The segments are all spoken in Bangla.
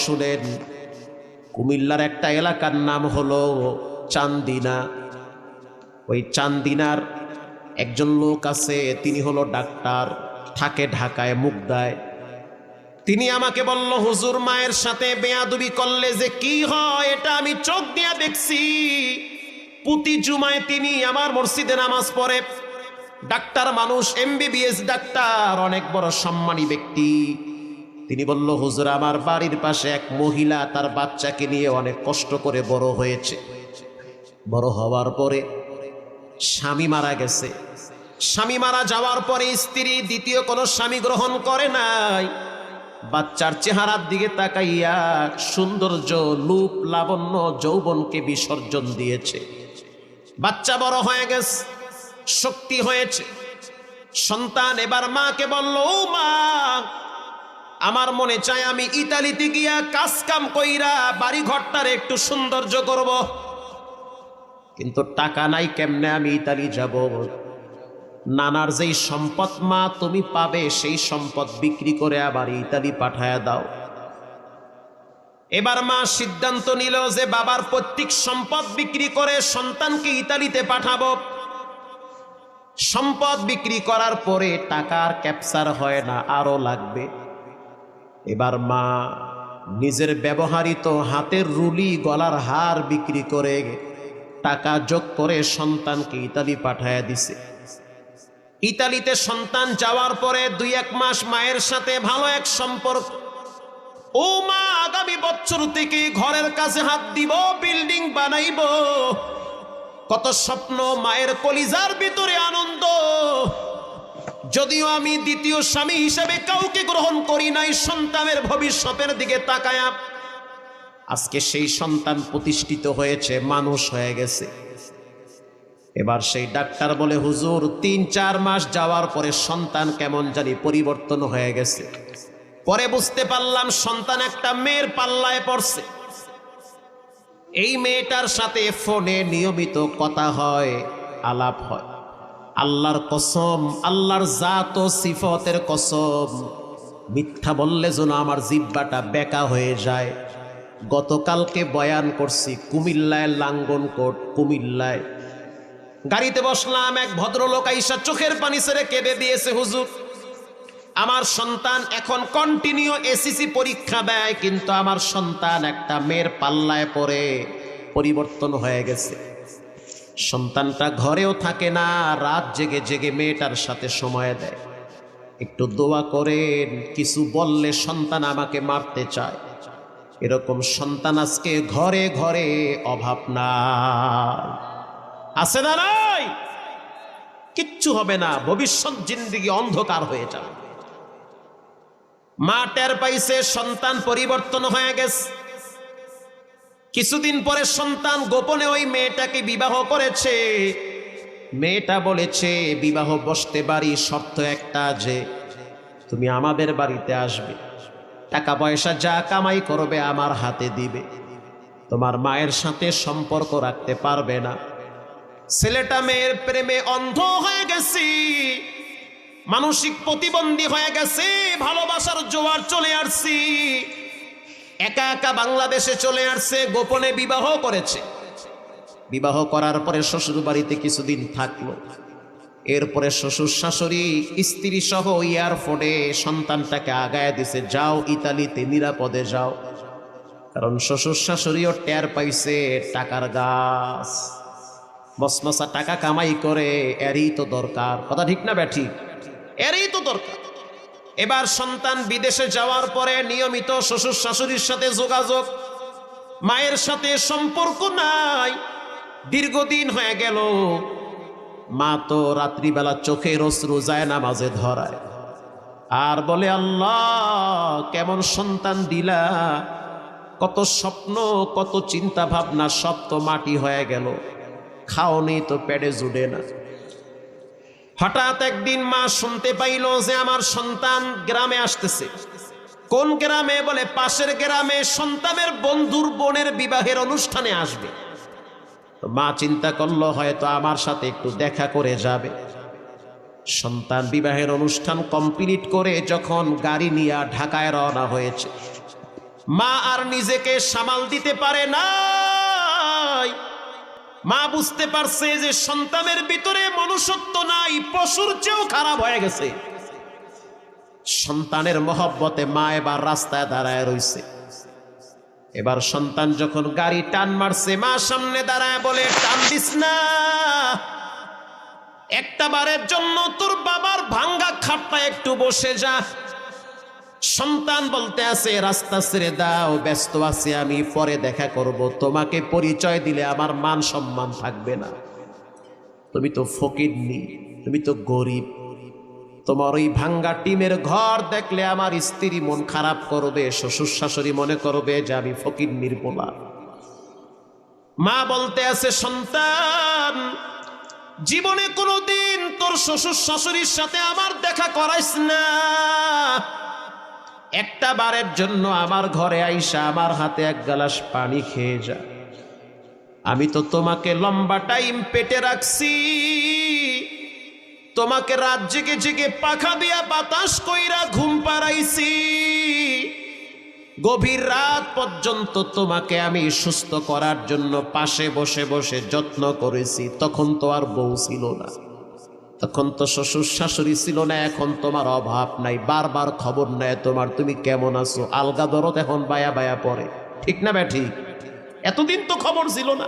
শুনেন, কুমিল্লার একটা এলাকার নাম হলো চান্দিনা। ওই চান্দিনার একজন লোক আছে, তিনি হলো ডাক্তার, থাকে ঢাকায় মুগদায়। তিনি আমাকে বলল, হুজুর মায়ের সাথে বেয়াদবি করলে যে কি হয় এটা আমি চোখ দিয়ে দেখছি। প্রতি জুমায় তিনি আমার মসজিদে নামাজ পড়ে। ডাক্তার মানুষ, MBBS ডাক্তার, অনেক বড় সম্মানী ব্যক্তি। তিনি বলল, হুজুর আমার বাড়ির পাশে এক মহিলা তার বাচ্চাকে নিয়ে অনেক কষ্ট করে বড় হয়েছে। বড় হওয়ার পরে স্বামী মারা গেছে। স্বামী মারা যাওয়ার পরে স্ত্রী দ্বিতীয় কোনো স্বামী গ্রহণ করে নাই। বাচ্চার চেহারার দিকে তাকাইয়া সৌন্দর্য, রূপ, লাবণ্য, যৌবনকে বিসর্জন দিয়েছে। বাচ্চা বড় হয়ে গেছে, শক্তি হয়েছে, সন্তান এবার মাকে বলল, ও মা, আমার মনে চায় আমি ইতালিতে গিয়া কাজ কাম কইরা বাড়ি ঘরটার একটু সৌন্দর্য করব, কিন্তু টাকা নাই, কেমনে আমি ইতালি যাব? নানার যেই সম্পদ মা তুমি পাবে সেই সম্পদ বিক্রি করে আবার ইতালি পাঠায়া দাও। এবার মা সিদ্ধান্ত নিল যে বাবার পৈতৃক সম্পদ বিক্রি করে সন্তানকে ইতালিতে পাঠাবো। সম্পদ বিক্রি করার পরে টাকার ক্যাপচার হয় না, আরো লাগবে। এবার মা নিজের ব্যবহৃত হাতের রুলি, গলার হার বিক্রি করে টাকা যোগ করে সন্তানকে ইতালি পাঠায়া দিছে। ইতালিতে সন্তান যাওয়ার পরে 2-1 মাস মায়ের সাথে ভালো এক সম্পর্ক। ও মা, আগামী বছর থেকে ঘরের কাছে হাত দিব, বিল্ডিং বানাইব। কত স্বপ্ন, মায়ের কলিজার ভিতরে আনন্দ। যদিও আমি দ্বিতীয় স্বামী হিসেবে কাউকে গ্রহণ করি নাই, সন্তানের ভবিষ্যতের দিকে তাকায়া আজকে সেই সন্তান প্রতিষ্ঠিত হয়েছে, মানুষ হয়ে গেছে। এবার সেই ডাক্তার বলে, হুজুর 3-4 মাস যাওয়ার পরে সন্তান কেমন জানি পরিবর্তন হয়ে গেছে। পরে বুঝতে পারলাম সন্তান একটা মেয়ের পাল্লায় পড়ছে। এই মেয়েটার সাথে ফোনে নিয়মিত কথা হয়, আলাপ হয়। আল্লাহর কসম, আল্লাহর জাত ও সিফতের কসম, মিথ্যা বললে যেন আমার জিহ্বাটা বেঁকা হয়ে যায়। গতকালকে বয়ান করছি কুমিল্লায়, লাঙ্গনকোট কুমিল্লায়। গাড়িতে বসলাম, এক ভদ্রলোক আইসা চোখের পানি ছেড়ে কেঁদে দিয়েছে, হুজুর আমার সন্তান এখন কন্টিনিউ SSC পরীক্ষা দেয়, কিন্তু আমার সন্তান একটা মেয়ের পাল্লায় পড়ে পরিবর্তন হয়ে গেছে। সন্তানটা ঘরেও থাকে না, রাত জেগে জেগে মেয়েটার সাথে সময় দেয়। একটু দোয়া করেন, কিছু বললে সন্তান আমাকে মারতে চায়। এরকম সন্তান আজকে ঘরে ঘরে অভাব না, আছে না নাই? কিচ্ছু হবে না, ভবিষ্যৎ জিন্দেগি অন্ধকার হয়ে যাবে। মা টের পাইছে সন্তান পরিবর্তন হয়ে গেছে। কিছুদিন পরে সন্তান গোপনে ওই মেয়েটাকে বিবাহ করেছে। মেয়েটা বলেছে, বিবাহ বসতে পারি, শর্ত একটা, যে তুমি আমাদের বাড়িতে আসবে, টাকা পয়সা যা কামাই করবে আমার হাতে দিবে, তোমার মায়ের সাথে সম্পর্ক রাখতে পারবে না। ছেলেটা মেয়ের প্রেমে অন্ধ হয়ে গেছে, মানসিক প্রতিবন্ধী হয়ে গেছে, ভালোবাসার জোয়ার চলে আসছি, একা একা বাংলাদেশে চলে আসছে, গোপনে বিবাহ করেছে। বিবাহ করার পরে শ্বশুর বাড়িতে কিছুদিন থাকলো। এরপরে শ্বশুর শাশুড়ি স্ত্রী সহ এয়ারপোর্টে সন্তানটাকে আগায় দিছে, যাও ইতালিতে নিরাপদে যাও। কারণ শ্বশুর শাশুড়িও টের পাইছে টাকার গাছ, মসমসা টাকা কামাই করে, এরই তো দরকার। কথা ঠিক না ব্যাঠি? এরই তো দরকার। এবার সন্তান বিদেশে যাওয়ার পরে নিয়মিত শ্বশুর শাশুড়ির সাথে যোগাযোগ, মায়ের সাথে সম্পর্ক নাই। দীর্ঘদিন হয়ে গেল। মা তো রাত্রিবেলা চোখের অশ্রু যায় নামাজে ধরায়, আর বলে, আল্লাহ কেমন সন্তান দিলা, কত স্বপ্ন, কত চিন্তা ভাবনা, সব তো মাটি হয়ে গেল, খাওনি তো পেটে জুড়ে না। হঠাৎ একদিন মা শুনতে পাইল যে আমার সন্তান গ্রামে আসতেছে। কোন গ্রামে? বলে পাশের গ্রামে সন্তানের বন্ধুর বোনের বিবাহের অনুষ্ঠানে আসবে। তো মা চিন্তা করলো হয়তো আমার সাথে একটু দেখা করে যাবে। সন্তান বিবাহের অনুষ্ঠান কমপ্লিট করে যখন গাড়ি নিয়ে ঢাকায় রওনা হয়েছে, মা আর নিজেকে সামাল দিতে পারে নাই। মা বুঝতে পারছে যে সন্তানের ভিতরে মনুষ্যত্ব নাই, পশুর চেয়েও খারাপ হয়ে গেছে। সন্তানের মহব্বতে মা এবার রাস্তায় দাঁড়ায় রইছে। এবার সন্তান যখন গাড়ি টান মারছে, মা সামনে দাঁড়ায় বলে, টান দিস না, একটা বারের জন্য তোর বাবার ভাঙ্গা খাটটা একটু বসে যা। সন্তান বলতে আছে, রাস্তা ছেড়ে দাও, ব্যস্ত আছি আমি, পরে দেখা করব। তোমাকে পরিচয় দিলে আমার মান সম্মান থাকবে না। তুমি তো ফকিরনি, তুমি তো গরিব। তোমার ওই ভাঙ্গা টিমের ঘর দেখলে আমার স্ত্রী মন খারাপ করবে, শ্বশুর শাশুড়ি মনে করবে যে আমি ফকির নির্বোলা। মা বলতে আছে, সন্তান, জীবনে কোনোদিন তোর শ্বশুর শাশুড়ির সাথে আমার দেখা করাইস না। একটা বারের জন্য আমার ঘরে আইসা আমার হাতে এক গ্লাস পানি খেয়ে যা। আমি তো তোমাকে লম্বা টাইম পেটে রাখছি, তোমাকে রাত জেগে জেগে পাখা দিয়া বাতাস কইরা ঘুম পাড়াইছি, গভীর রাত পর্যন্ত তোমাকে আমি সুস্থ করার জন্য পাশে বসে বসে যত্ন করেছি। তখন তো আর বউ ছিল না, তখন তো শ্বশুর শাশুড়ি ছিল না, এখন তোমার অভাব নাই, বারবার খবর নেয় তোমার, তুমি কেমন আছো। আলগা দরদ এখন বায়া বায়া পড়ে, ঠিক না বে ঠিক? এতদিন তো খবর ছিল না।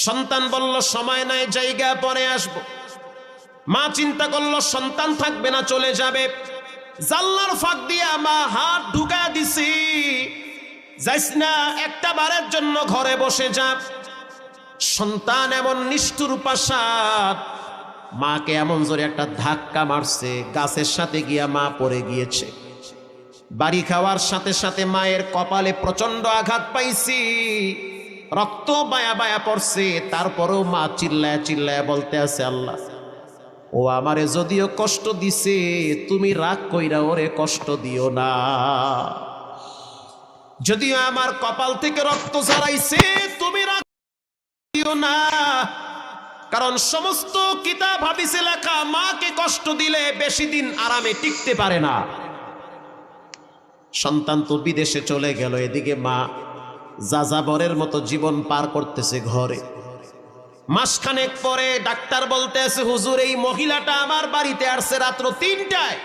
সন্তান বলল, সময় নাই, জায়গা পরে আসবো। মা চিন্তা করলো সন্তান থাকবে না, চলে যাবে। জানলার ফাঁক দিয়া মা হাত ঢুকা দিছি, যাইস না, একটা বারের জন্য ঘরে বসে যা। সন্তান এমন নিষ্ঠুর পাশাদ, মাকে এমন জোরে একটা ধাক্কা মারছে, গাছের সাথে গিয়া মা পড়ে গিয়েছে। বাড়ি খাওয়ার সাথে সাথে মায়ের কপালে প্রচন্ড আঘাত পাইছি, রক্ত বায়া বায়া পড়ছে। তারপরেও মা চিল্লায় চিল্লায় বলতে আছে, আল্লাহ, ও আমারে যদিও কষ্ট দিছে, তুমি রাগ কইরা ওরে কষ্ট দিও না। যদিও আমার কপাল থেকে রক্ত ঝরাইছে, তুমি রাগ দিও না। কারণ সমস্ত কিতাব হাদিসে লেখা, মাকে কষ্ট দিলে বেশি দিন আরামে টিকতে পারে না। সন্তান তো বিদেশে চলে গেল, এদিকে মা যাযাবরের মতো জীবন পার করতেছে ঘরে। মাসখানেক পরে ডাক্তার বলতে আছে, হুজুর, এই মহিলাটা আমার বাড়িতে আসছে রাত্র ৩টায়,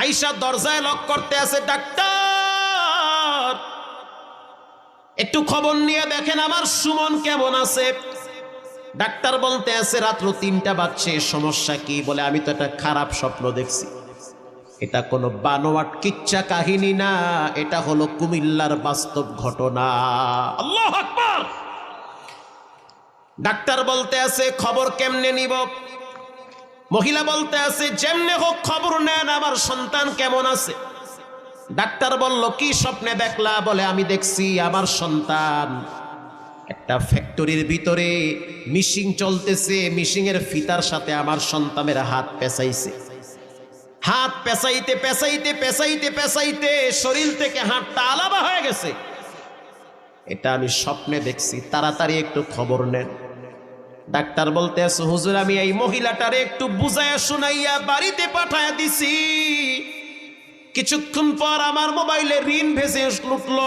আইসা দরজায় লক করতে আছে, ডাক্তার একটু খবর নিয়ে দেখেন আমার সুমন কেমন আছে। ডাক্তার বলতে আছে, রাত্র ৩টা বাজছে, সমস্যা কি? বলে, আমি তো একটা খারাপ স্বপ্ন দেখছি। এটা কোনো বানোয়াট কিচ্ছা কাহিনী না, এটা হলো কুমিল্লার বাস্তব ঘটনা। আল্লাহু আকবার। ডাক্তার বলতে আছে, খবর কেমনে নিব? মহিলা বলতে আছে, যেমনে হোক খবর নেন, আমার সন্তান কেমন আছে। ডাক্তার বলল, কি স্বপ্নে দেখলা? বলে, আমি দেখছি আমার সন্তান একটা ফ্যাক্টরির ভিতরে মিশিং চলতেছে, মিশিং এর ফিতার সাথে আমার সন্তানের হাত পেঁচাইছে। হাত পেঁচাইতে পেঁচাইতে পেঁচাইতে পেঁচাইতে শরীর থেকে হাতটা আলাদা হয়ে গেছে। এটা আমি স্বপ্নে দেখছি, তাড়াতাড়ি একটু খবর নেন। ডাক্তার বলতে আছে, হুজুর, আমি এই মহিলাটারে একটু বুঝাইয়া শুনাইয়া বাড়িতে পাঠাইয়া দিছি। কিছুক্ষণ পর আমার মোবাইলে ঋণ ভেসে উঠল।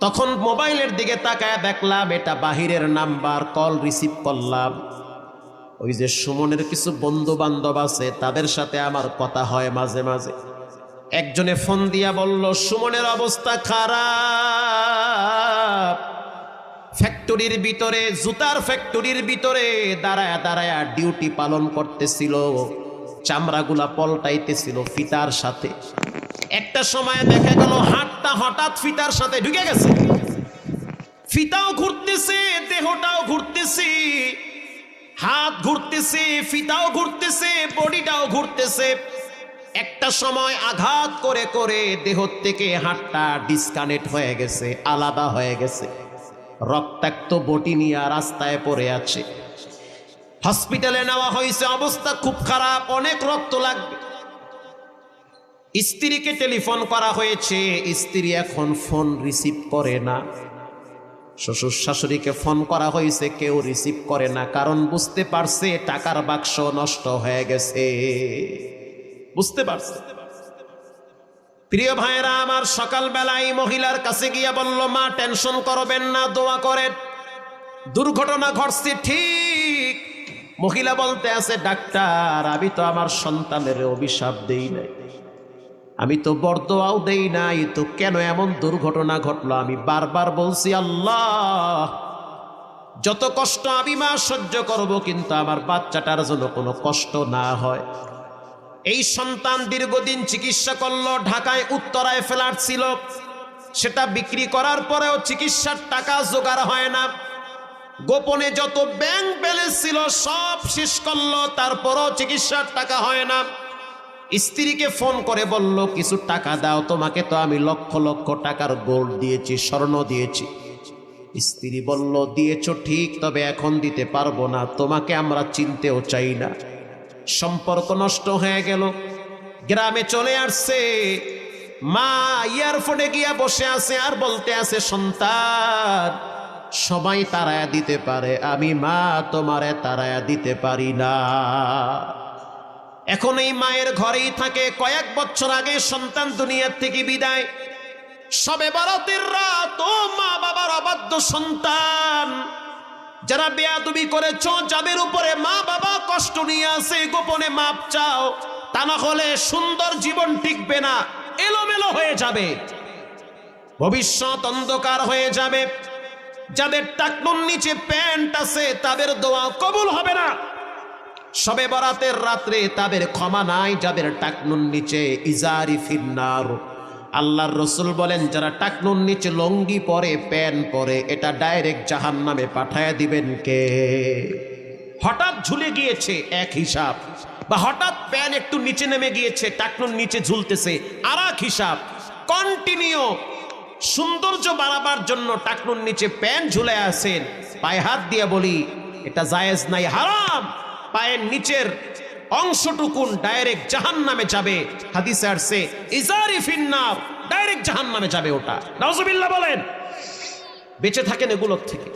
তখন মোবাইলের দিকে তাকায় দেখলাম এটা বাহিরের নাম্বার, কল রিসিভ করলাম। ওই যে সুমনের কিছু বন্ধু বান্ধব আছে, তাদের সাথে আমার কথা হয় মাঝে মাঝে। একজনে ফোন দিয়া বলল, সুমনের অবস্থা খারাপ, ফ্যাক্টরির ভিতরে, জুতার ফ্যাক্টরির ভিতরে দাঁড়ায়া দাঁড়ায়া ডিউটি পালন করতেছিল, চামড়াগুলা পলটাইতেছিল ফিতার সাথে। একটা সময় দেখা গেল হাতটা হঠাৎ ফিতার সাথে ঢুকে গেছে, ফিতাও ঘুরতেছে, দেহটাও ঘুরতেছে, হাত ঘুরতেছে, ফিতাও ঘুরতেছে, বডিটাও ঘুরতেছে। একটা সময় আঘাত করে করে দেহ থেকে হাতটা ডিসকানেক্ট হয়ে গেছে, আলাদা হয়ে গেছে। রক্তাক্ত বটি নিয়ে রাস্তায় পড়ে আছে। হসপিটালে নেওয়া হয়েছে, অবস্থা খুব খারাপ, অনেক রক্ত লাগবে। স্ত্রীকে টেলিফোন করা হয়েছে, স্ত্রী এখন ফোন রিসিভ করে না। শ্বশুর শাশুড়িকে ফোন করা হয়েছে, কেউ রিসিভ করে না, কারণ বুঝতে পারছে টাকার বাক্স নষ্ট হয়ে গেছে। বুঝতে পারছে। প্রিয় ভাইরা আমার, সকালবেলায় মহিলার কাছে গিয়ে বলল, মা টেনশন করবেন না, দোয়া করেন, দুর্ঘটনা ঘটছে ঠিক। মহিলা বলতে আছে, ডাক্তার আমি তো আমার সন্তানের অভিশাপ দেই নাই, আমি তো বরদোয়াও দেই নাই, তো কেন এমন দুর্ঘটনা ঘটলো? আমি বারবার বলছি, আল্লাহ যত কষ্ট আমি মা সহ্য করব, কিন্তু আমার বাচ্চাটার জন্য কোনো কষ্ট না হয়। এই সন্তান দীর্ঘদিন চিকিৎসা করলো, ঢাকায় উত্তরায় ফ্ল্যাট ছিল, সেটা বিক্রি করার পরেও চিকিৎসার টাকা জোগাড় হয় না। গোপনে যত ব্যাংক ব্যালেন্স ছিল সব শেষ করলো, তারপরও চিকিৎসার টাকা হয় না। স্ত্রীকে ফোন করে বলল, কিছু টাকা দাও, তোমাকে তো আমি লক্ষ লক্ষ টাকার গোল্ড দিয়েছি, স্বর্ণ দিয়েছি। স্ত্রী বলল, দিয়েছো ঠিক, তবে এখন দিতে পারবো না, তোমাকে আমরা চিনতেও চাই না। সম্পর্ক নষ্ট হয়ে গেল। গ্রামে চলে আসছে, মা এয়ারপোর্টে গিয়া বসে আছে আর বলতে আছে, সন্তান সবাই তাড়ায়া দিতে পারে, আমি মা তোমারে তাড়ায়া দিতে পারি না। এখন এই মায়ের ঘরেই থাকে। কয়েক বছর আগে সন্তান দুনিয়ার থেকে বিদায়। সবে বরাতের রাত, ও মা বাবার অবাধ্য সন্তান, যারা বেয়াদবি করেছ, যাদের উপরে মা বাবা কষ্ট নিয়ে আসে, গোপনে মাপ চাও, তা না হলে সুন্দর জীবন টিকবে না, এলোমেলো হয়ে যাবে, ভবিষ্যৎ অন্ধকার হয়ে যাবে। যাদের টাকনুর নিচে প্যান্ট আছে তাদের দোয়া কবুল হবে না। সবে বরাতের রাত্রে তাদের ক্ষমা নাই। যাদের টাকনুর নিচে ইজারি ফিন্নার, আল্লাহর রসুল বলেন, যারা টাকনুর নিচে লঙ্গি পরে, প্যান্ট পরে, এটা ডাইরেক্ট জাহান্নামে পাঠায় দিবেন কে? হঠাৎ ঝুলে গিয়েছে এক হিসাব, বা হঠাৎ প্যান্ট একটু নিচে নেমে গিয়েছে, টাকনুর নিচে ঝুলতেছে আর এক হিসাব। কন্টিনিউ সৌন্দর্য বাড়াবার জন্য টাকনুর নিচে প্যান্ট ঝুলে আছেন, পায়ে হাত দিয়ে বলি, এটা জায়েজ নাই, হারাম। পায়ের নিচের অংশটুকুন ডাইরেক্ট জাহান্নামে যাবে। হাদিসে আসছে, ইজারি ফিন্নার, ডাইরেক্ট জাহান্নামে যাবে ওটা। নাউজুবিল্লাহ বলেন। বেঁচে থাকেন এগুলোর থেকে।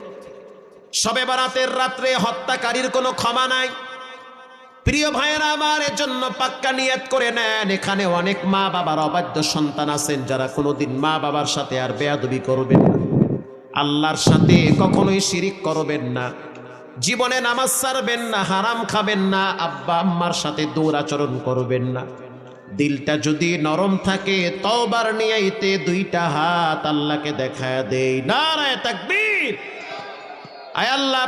শবে বরাতের রাত্রে হত্যাকারীর কোনো ক্ষমা নাই। প্রিয় ভাইয়েরা আমার, এর জন্য পাক্কা নিয়ত করে নেন, এখানে অনেক মা বাবার অবাধ্য সন্তান আছেন, যারা কোনোদিন মা বাবার সাথে আর বেয়াদবি করবেন না, আল্লাহর সাথে কখনোই শিরিক করবেন না, জীবনে নামাজ ছাড়বেন না, হারাম খাবেন না, আব্বা আম্মার সাথে দুরাচরণ করবেন না। দিলটা যদি নরম থাকে, তওবার নিয়াইতে দুইটা হাত আল্লাহকে দেখায় দেই। নারায়ে তাকবীর। আয় আল্লাহ।